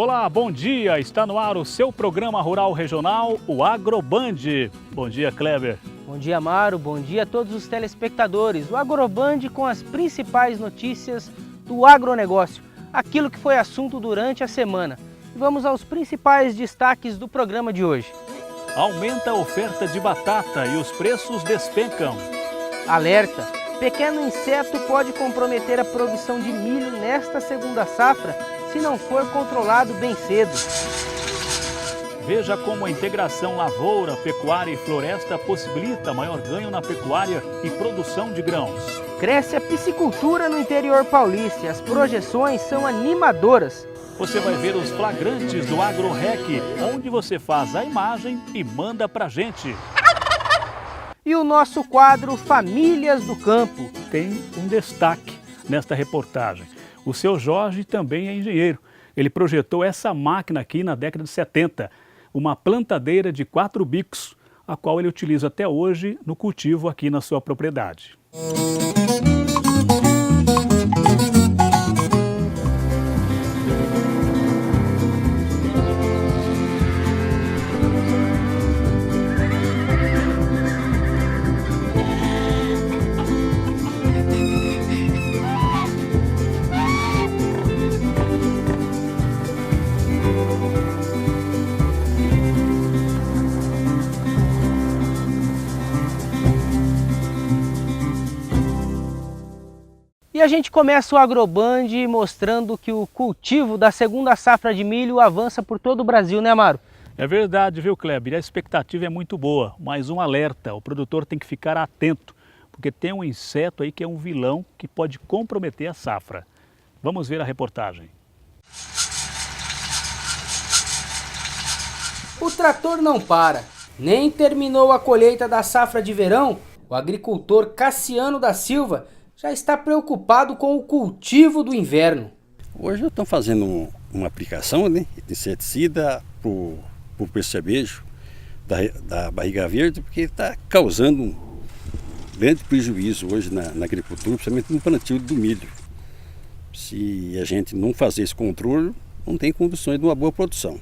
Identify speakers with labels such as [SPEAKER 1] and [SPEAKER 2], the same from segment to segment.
[SPEAKER 1] Olá, bom dia! Está no ar o seu programa rural regional, o Agroband. Bom dia, Kleber.
[SPEAKER 2] Bom dia, Amaro. Bom dia a todos os telespectadores. O Agroband com as principais notícias do agronegócio, aquilo que foi assunto durante a semana. Vamos aos principais destaques do programa de hoje.
[SPEAKER 1] Aumenta a oferta de batata e os preços despencam.
[SPEAKER 2] Alerta! Pequeno inseto pode comprometer a produção de milho nesta segunda safra se não for controlado bem cedo.
[SPEAKER 1] Veja como a integração lavoura, pecuária e floresta possibilita maior ganho na pecuária e produção de grãos.
[SPEAKER 2] Cresce a piscicultura no interior paulista e as projeções são animadoras.
[SPEAKER 1] Você vai ver os flagrantes do AgroRec, onde você faz a imagem e manda pra gente.
[SPEAKER 2] E o nosso quadro Famílias do Campo
[SPEAKER 1] tem um destaque nesta reportagem. O seu Jorge também é engenheiro. Ele projetou essa máquina aqui na década de 70, uma plantadeira de 4 bicos, a qual ele utiliza até hoje no cultivo aqui na sua propriedade.
[SPEAKER 2] E a gente começa o Agroband mostrando que o cultivo da segunda safra de milho avança por todo o Brasil, né, Amaro?
[SPEAKER 1] É verdade, viu, Kleber? A expectativa é muito boa, mas um alerta, o produtor tem que ficar atento, porque tem um inseto aí que é um vilão que pode comprometer a safra. Vamos ver a reportagem.
[SPEAKER 2] O trator não para. Nem terminou a colheita da safra de verão, o agricultor Cassiano da Silva já está preocupado com o cultivo do inverno.
[SPEAKER 3] Hoje eu estou fazendo uma aplicação, né, de inseticida para o percevejo da barriga verde, porque está causando um grande prejuízo hoje na agricultura, principalmente no plantio do milho. Se a gente não fazer esse controle, não tem condições de uma boa produção.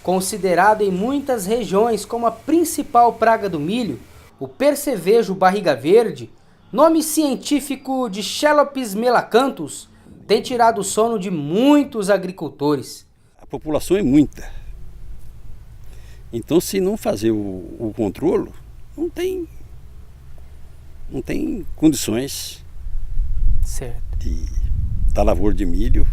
[SPEAKER 2] Considerado em muitas regiões como a principal praga do milho, o percevejo barriga verde, nome científico de Chelopes melacanthus, tem tirado o sono de muitos agricultores.
[SPEAKER 3] A população é muita. Então, se não fazer o controle, não tem condições da lavoura de milho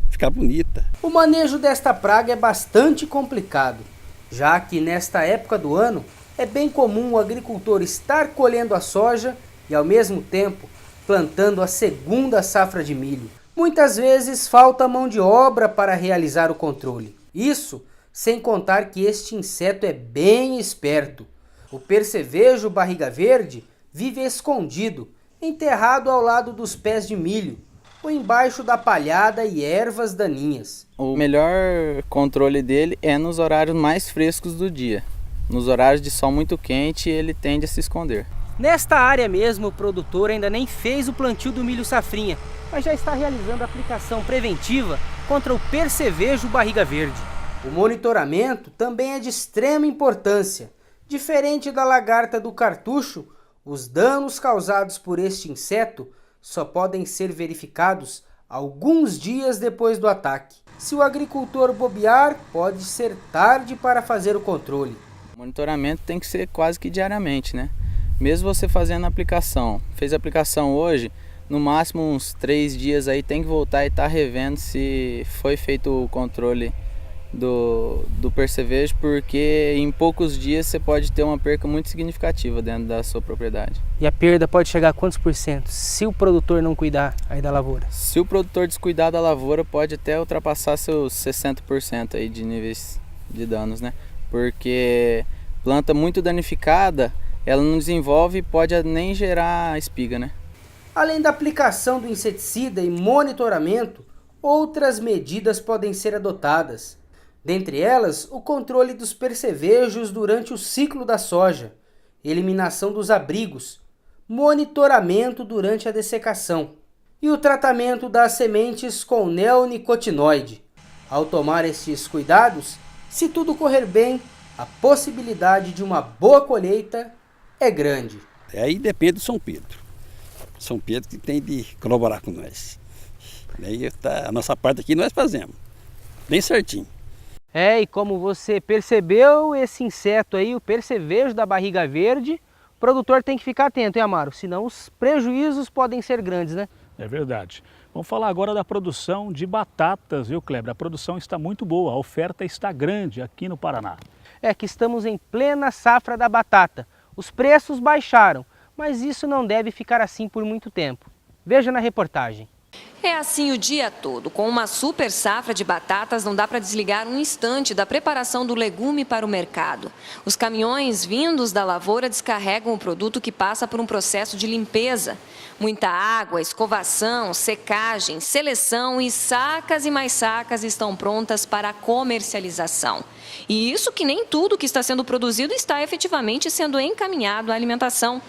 [SPEAKER 3] ficar bonita.
[SPEAKER 2] O manejo desta praga é bastante complicado, já que nesta época do ano é bem comum o agricultor estar colhendo a soja e ao mesmo tempo plantando a segunda safra de milho. Muitas vezes falta mão de obra para realizar o controle. Isso sem contar que este inseto é bem esperto. O percevejo barriga verde vive escondido, enterrado ao lado dos pés de milho, ou embaixo da palhada e ervas daninhas.
[SPEAKER 4] O melhor controle dele é nos horários mais frescos do dia. Nos horários de sol muito quente, ele tende a se esconder.
[SPEAKER 2] Nesta área mesmo, o produtor ainda nem fez o plantio do milho safrinha, mas já está realizando a aplicação preventiva contra o percevejo barriga verde. O monitoramento também é de extrema importância. Diferente da lagarta do cartucho, os danos causados por este inseto só podem ser verificados alguns dias depois do ataque. Se o agricultor bobear, pode ser tarde para fazer o controle.
[SPEAKER 4] O monitoramento tem que ser quase que diariamente, né? Mesmo você fazendo a aplicação, fez a aplicação hoje, no máximo uns 3 dias aí tem que voltar e estar revendo se foi feito o controle do percevejo, porque em poucos dias você pode ter uma perca muito significativa dentro da sua propriedade.
[SPEAKER 2] E a perda pode chegar a quantos por cento se o produtor não cuidar aí da lavoura?
[SPEAKER 4] Se o produtor descuidar da lavoura, pode até ultrapassar seus 60% aí de níveis de danos, né? Porque planta muito danificada, ela não desenvolve e pode nem gerar espiga, né?
[SPEAKER 2] Além da aplicação do inseticida e monitoramento, outras medidas podem ser adotadas. Dentre elas, o controle dos percevejos durante o ciclo da soja, eliminação dos abrigos, monitoramento durante a dessecação e o tratamento das sementes com neonicotinoide. Ao tomar estes cuidados, se tudo correr bem, a possibilidade de uma boa colheita é grande.
[SPEAKER 3] Aí depende do São Pedro. São Pedro que tem de colaborar com nós. Daí a nossa parte aqui nós fazemos, bem certinho.
[SPEAKER 2] E como você percebeu, esse inseto aí, o percevejo da barriga verde, o produtor tem que ficar atento, hein, Amaro? Senão os prejuízos podem ser grandes, né?
[SPEAKER 1] É verdade. Vamos falar agora da produção de batatas, viu, Kleber? A produção está muito boa, a oferta está grande aqui no Paraná.
[SPEAKER 2] Que estamos em plena safra da batata. Os preços baixaram, mas isso não deve ficar assim por muito tempo. Veja na reportagem.
[SPEAKER 5] É assim o dia todo. Com uma super safra de batatas, não dá para desligar um instante da preparação do legume para o mercado. Os caminhões vindos da lavoura descarregam o produto que passa por um processo de limpeza. Muita água, escovação, secagem, seleção e sacas e mais sacas estão prontas para a comercialização. E isso que nem tudo que está sendo produzido está efetivamente sendo encaminhado à alimentação.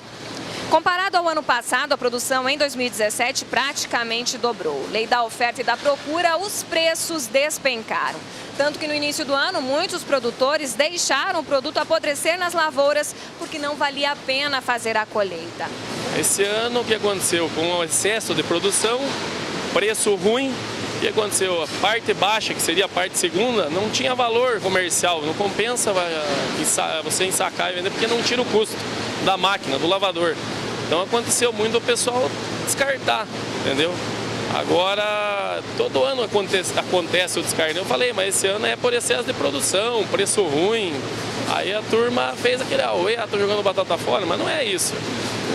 [SPEAKER 5] Comparado ao ano passado, a produção em 2017 praticamente dobrou. Lei da oferta e da procura, os preços despencaram. Tanto que no início do ano, muitos produtores deixaram o produto apodrecer nas lavouras porque não valia a pena fazer a colheita.
[SPEAKER 6] Esse ano, o que aconteceu? Com o excesso de produção, preço ruim, o que aconteceu? A parte baixa, que seria a parte segunda, não tinha valor comercial, não compensa você ensacar e vender porque não tira o custo da máquina, do lavador. Então aconteceu muito o pessoal descartar, entendeu? Agora, todo ano acontece o descarte. Eu falei, mas esse ano é por excesso de produção, preço ruim. Aí a turma fez aquele, tô jogando batata fora, mas não é isso.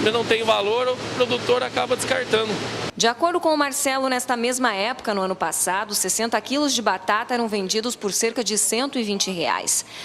[SPEAKER 6] Como não tem valor, o produtor acaba descartando.
[SPEAKER 5] De acordo com o Marcelo, nesta mesma época, no ano passado, 60 quilos de batata eram vendidos por cerca de R$ 120.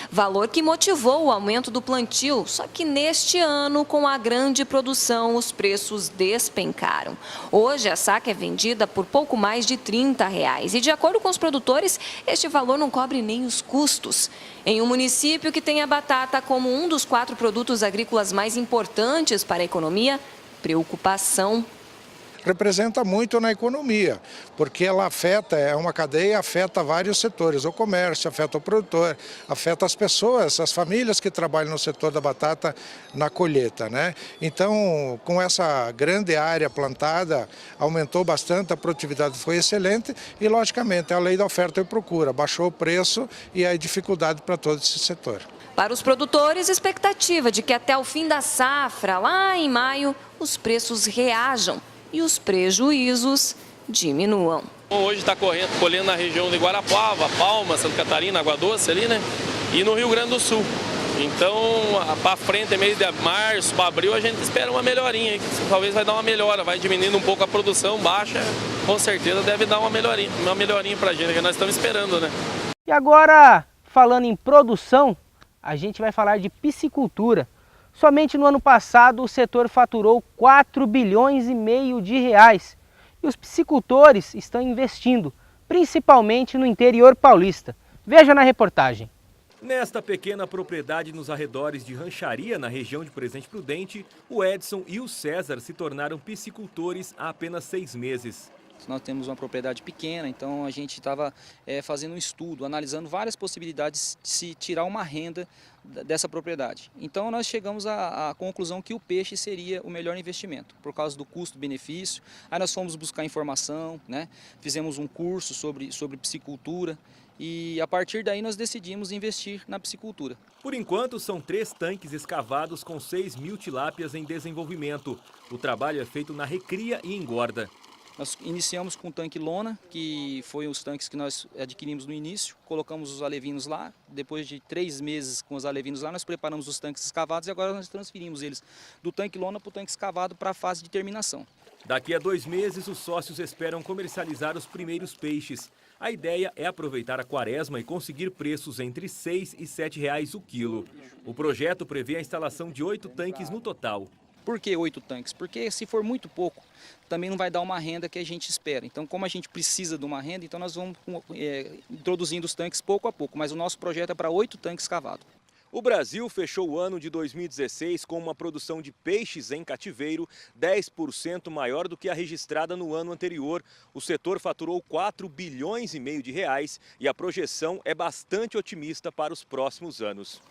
[SPEAKER 5] Valor que motivou o aumento do plantio, só que neste ano, com a grande produção, os preços despencaram. Hoje, a saca é vendida por pouco mais de R$ 30. E, de acordo com os produtores, este valor não cobre nem os custos. Em um município que tem a batata como um dos 4 produtos agrícolas mais importantes para a economia, preocupação.
[SPEAKER 7] Representa muito na economia, porque ela afeta, é uma cadeia, afeta vários setores, o comércio, afeta o produtor, afeta as pessoas, as famílias que trabalham no setor da batata na colheita, né? Então, com essa grande área plantada, aumentou bastante, a produtividade foi excelente e, logicamente, a lei da oferta e procura, baixou o preço e a dificuldade para todo esse setor.
[SPEAKER 5] Para os produtores, expectativa de que até o fim da safra, lá em maio, os preços reajam e os prejuízos diminuam.
[SPEAKER 6] Hoje está colhendo na região de Guarapuava, Palma, Santa Catarina, Água Doce ali, né? E no Rio Grande do Sul. Então, para frente, mês de março, abril, a gente espera uma melhorinha. Talvez vai dar uma melhora, vai diminuindo um pouco a produção baixa, com certeza deve dar uma melhorinha para a gente, que nós estamos esperando, né?
[SPEAKER 2] E agora, falando em produção, a gente vai falar de piscicultura. Somente no ano passado o setor faturou 4,5 bilhões de reais e os piscicultores estão investindo, principalmente no interior paulista. Veja na reportagem.
[SPEAKER 8] Nesta pequena propriedade nos arredores de Rancharia, na região de Presidente Prudente, o Edson e o César se tornaram piscicultores há apenas 6 meses.
[SPEAKER 9] Nós temos uma propriedade pequena, então a gente estava fazendo um estudo, analisando várias possibilidades de se tirar uma renda dessa propriedade. Então nós chegamos à conclusão que o peixe seria o melhor investimento, por causa do custo-benefício. Aí nós fomos buscar informação, né? Fizemos um curso sobre piscicultura e a partir daí nós decidimos investir na piscicultura.
[SPEAKER 8] Por enquanto são 3 tanques escavados com 6.000 tilápias em desenvolvimento. O trabalho é feito na recria e engorda.
[SPEAKER 9] Nós iniciamos com o tanque lona, que foi os tanques que nós adquirimos no início, colocamos os alevinos lá, depois de 3 meses com os alevinos lá, nós preparamos os tanques escavados e agora nós transferimos eles do tanque lona para o tanque escavado para a fase de terminação.
[SPEAKER 8] Daqui a 2 meses, os sócios esperam comercializar os primeiros peixes. A ideia é aproveitar a quaresma e conseguir preços entre R$ 6 e R$ 7 o quilo. O projeto prevê a instalação de 8 tanques no total.
[SPEAKER 9] Por que 8 tanques? Porque se for muito pouco, também não vai dar uma renda que a gente espera. Então, como a gente precisa de uma renda, então nós vamos introduzindo os tanques pouco a pouco. Mas o nosso projeto é para 8 tanques cavados.
[SPEAKER 8] O Brasil fechou o ano de 2016 com uma produção de peixes em cativeiro 10% maior do que a registrada no ano anterior. O setor faturou 4,5 bilhões de reais e a projeção é bastante otimista para os próximos anos.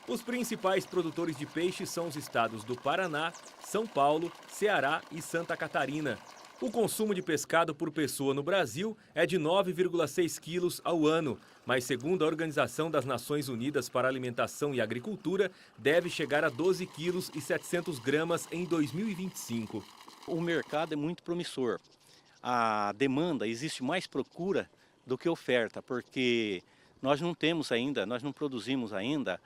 [SPEAKER 8] Os principais produtores de peixes são os estados do Paraná, São Paulo, Ceará e Santa Catarina. O consumo de pescado por pessoa no Brasil é de 9,6 quilos ao ano, mas segundo a Organização das Nações Unidas para a Alimentação e Agricultura, deve chegar a 12 quilos e 700 gramas em 2025.
[SPEAKER 10] O mercado é muito promissor. A demanda, existe mais procura do que oferta, porque nós não produzimos ainda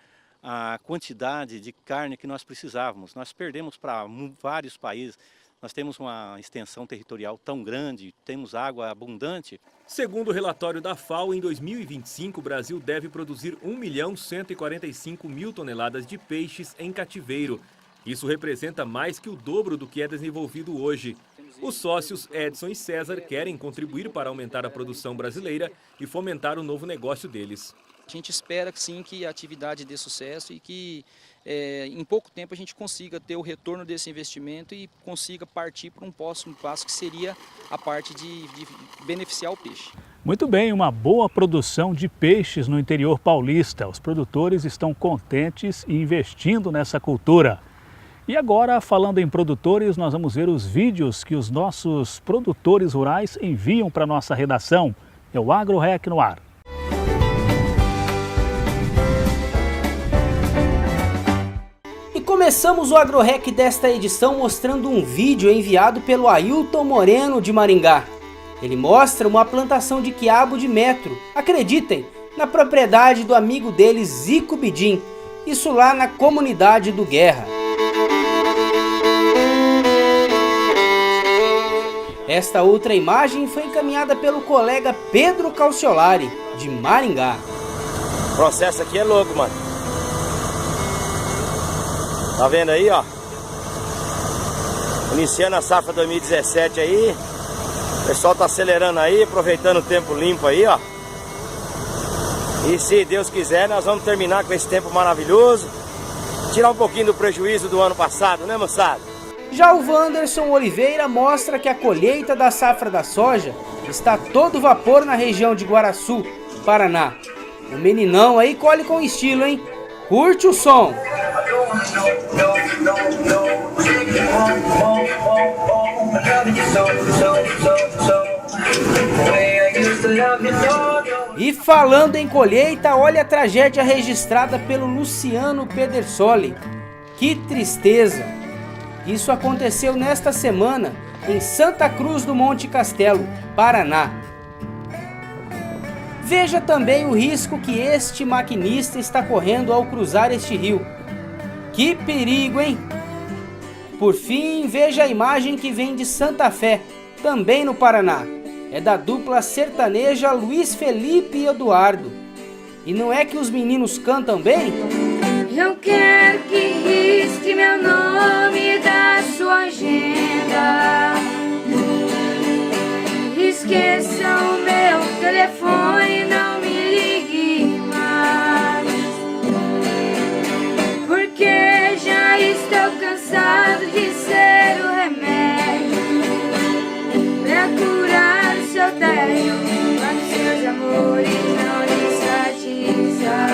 [SPEAKER 10] a quantidade de carne que nós precisávamos. Nós perdemos para vários países. Nós temos uma extensão territorial tão grande, temos água abundante.
[SPEAKER 8] Segundo o relatório da FAO, em 2025 o Brasil deve produzir 1.145.000 toneladas de peixes em cativeiro. Isso representa mais que o dobro do que é desenvolvido hoje. Os sócios Edson e César querem contribuir para aumentar a produção brasileira e fomentar o novo negócio deles.
[SPEAKER 9] A gente espera sim que a atividade dê sucesso e que em pouco tempo a gente consiga ter o retorno desse investimento e consiga partir para um próximo passo que seria a parte de beneficiar o peixe.
[SPEAKER 1] Muito bem, uma boa produção de peixes no interior paulista. Os produtores estão contentes e investindo nessa cultura. E agora, falando em produtores, nós vamos ver os vídeos que os nossos produtores rurais enviam para a nossa redação. É o AgroRec no ar.
[SPEAKER 2] Começamos o AgroRec desta edição mostrando um vídeo enviado pelo Ailton Moreno de Maringá. Ele mostra uma plantação de quiabo de metro, acreditem, na propriedade do amigo dele Zico Bidim, isso lá na comunidade do Guerra. Esta outra imagem foi encaminhada pelo colega Pedro Calciolari, de Maringá.
[SPEAKER 11] O processo aqui é louco, mano. Tá vendo aí, ó? Iniciando a safra 2017 aí. O pessoal tá acelerando aí, aproveitando o tempo limpo aí, ó. E se Deus quiser, nós vamos terminar com esse tempo maravilhoso. Tirar um pouquinho do prejuízo do ano passado, né, moçada?
[SPEAKER 2] Já o Wanderson Oliveira mostra que a colheita da safra da soja está a todo vapor na região de Guaraçu, Paraná. O meninão aí colhe com estilo, hein? Curte o som! E falando em colheita, olha a tragédia registrada pelo Luciano Pedersoli. Que tristeza! Isso aconteceu nesta semana em Santa Cruz do Monte Castelo, Paraná. Veja também o risco que este maquinista está correndo ao cruzar este rio. Que perigo, hein? Por fim, veja a imagem que vem de Santa Fé, também no Paraná. É da dupla sertaneja Luiz Felipe e Eduardo. E não é que os meninos cantam bem?
[SPEAKER 12] Eu quero que risque meu nome da sua agenda. Esqueça o meu telefone, não me ligue mais. Porque já estou cansado de ser o remédio pra curar o seu tédio, quando seus amores não lhe satisfazem.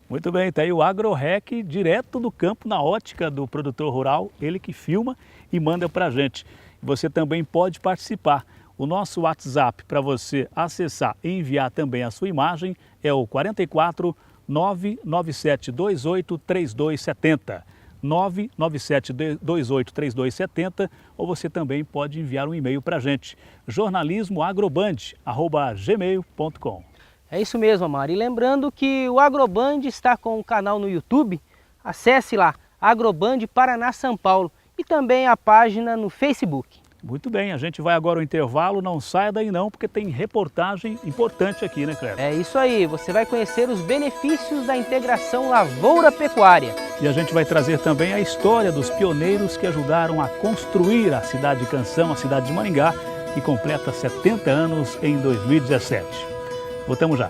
[SPEAKER 1] Muito bem, está aí o AgroRec direto do campo, na ótica do produtor rural, ele que filma e manda para a gente. Você também pode participar. O nosso WhatsApp para você acessar e enviar também a sua imagem é o 44 997 28 3270. 997 28 3270, ou você também pode enviar um e-mail para a gente, jornalismoagroband@gmail.com.
[SPEAKER 2] É isso mesmo, Amaro. E lembrando que o Agroband está com um canal no YouTube. Acesse lá, Agroband Paraná São Paulo. E também a página no Facebook.
[SPEAKER 1] Muito bem, a gente vai agora ao intervalo. Não saia daí não, porque tem reportagem importante aqui, né, Cleber?
[SPEAKER 2] É isso aí. Você vai conhecer os benefícios da integração lavoura-pecuária.
[SPEAKER 1] E a gente vai trazer também a história dos pioneiros que ajudaram a construir a cidade de Canção, a cidade de Maringá, que completa 70 anos em 2017. Voltamos já.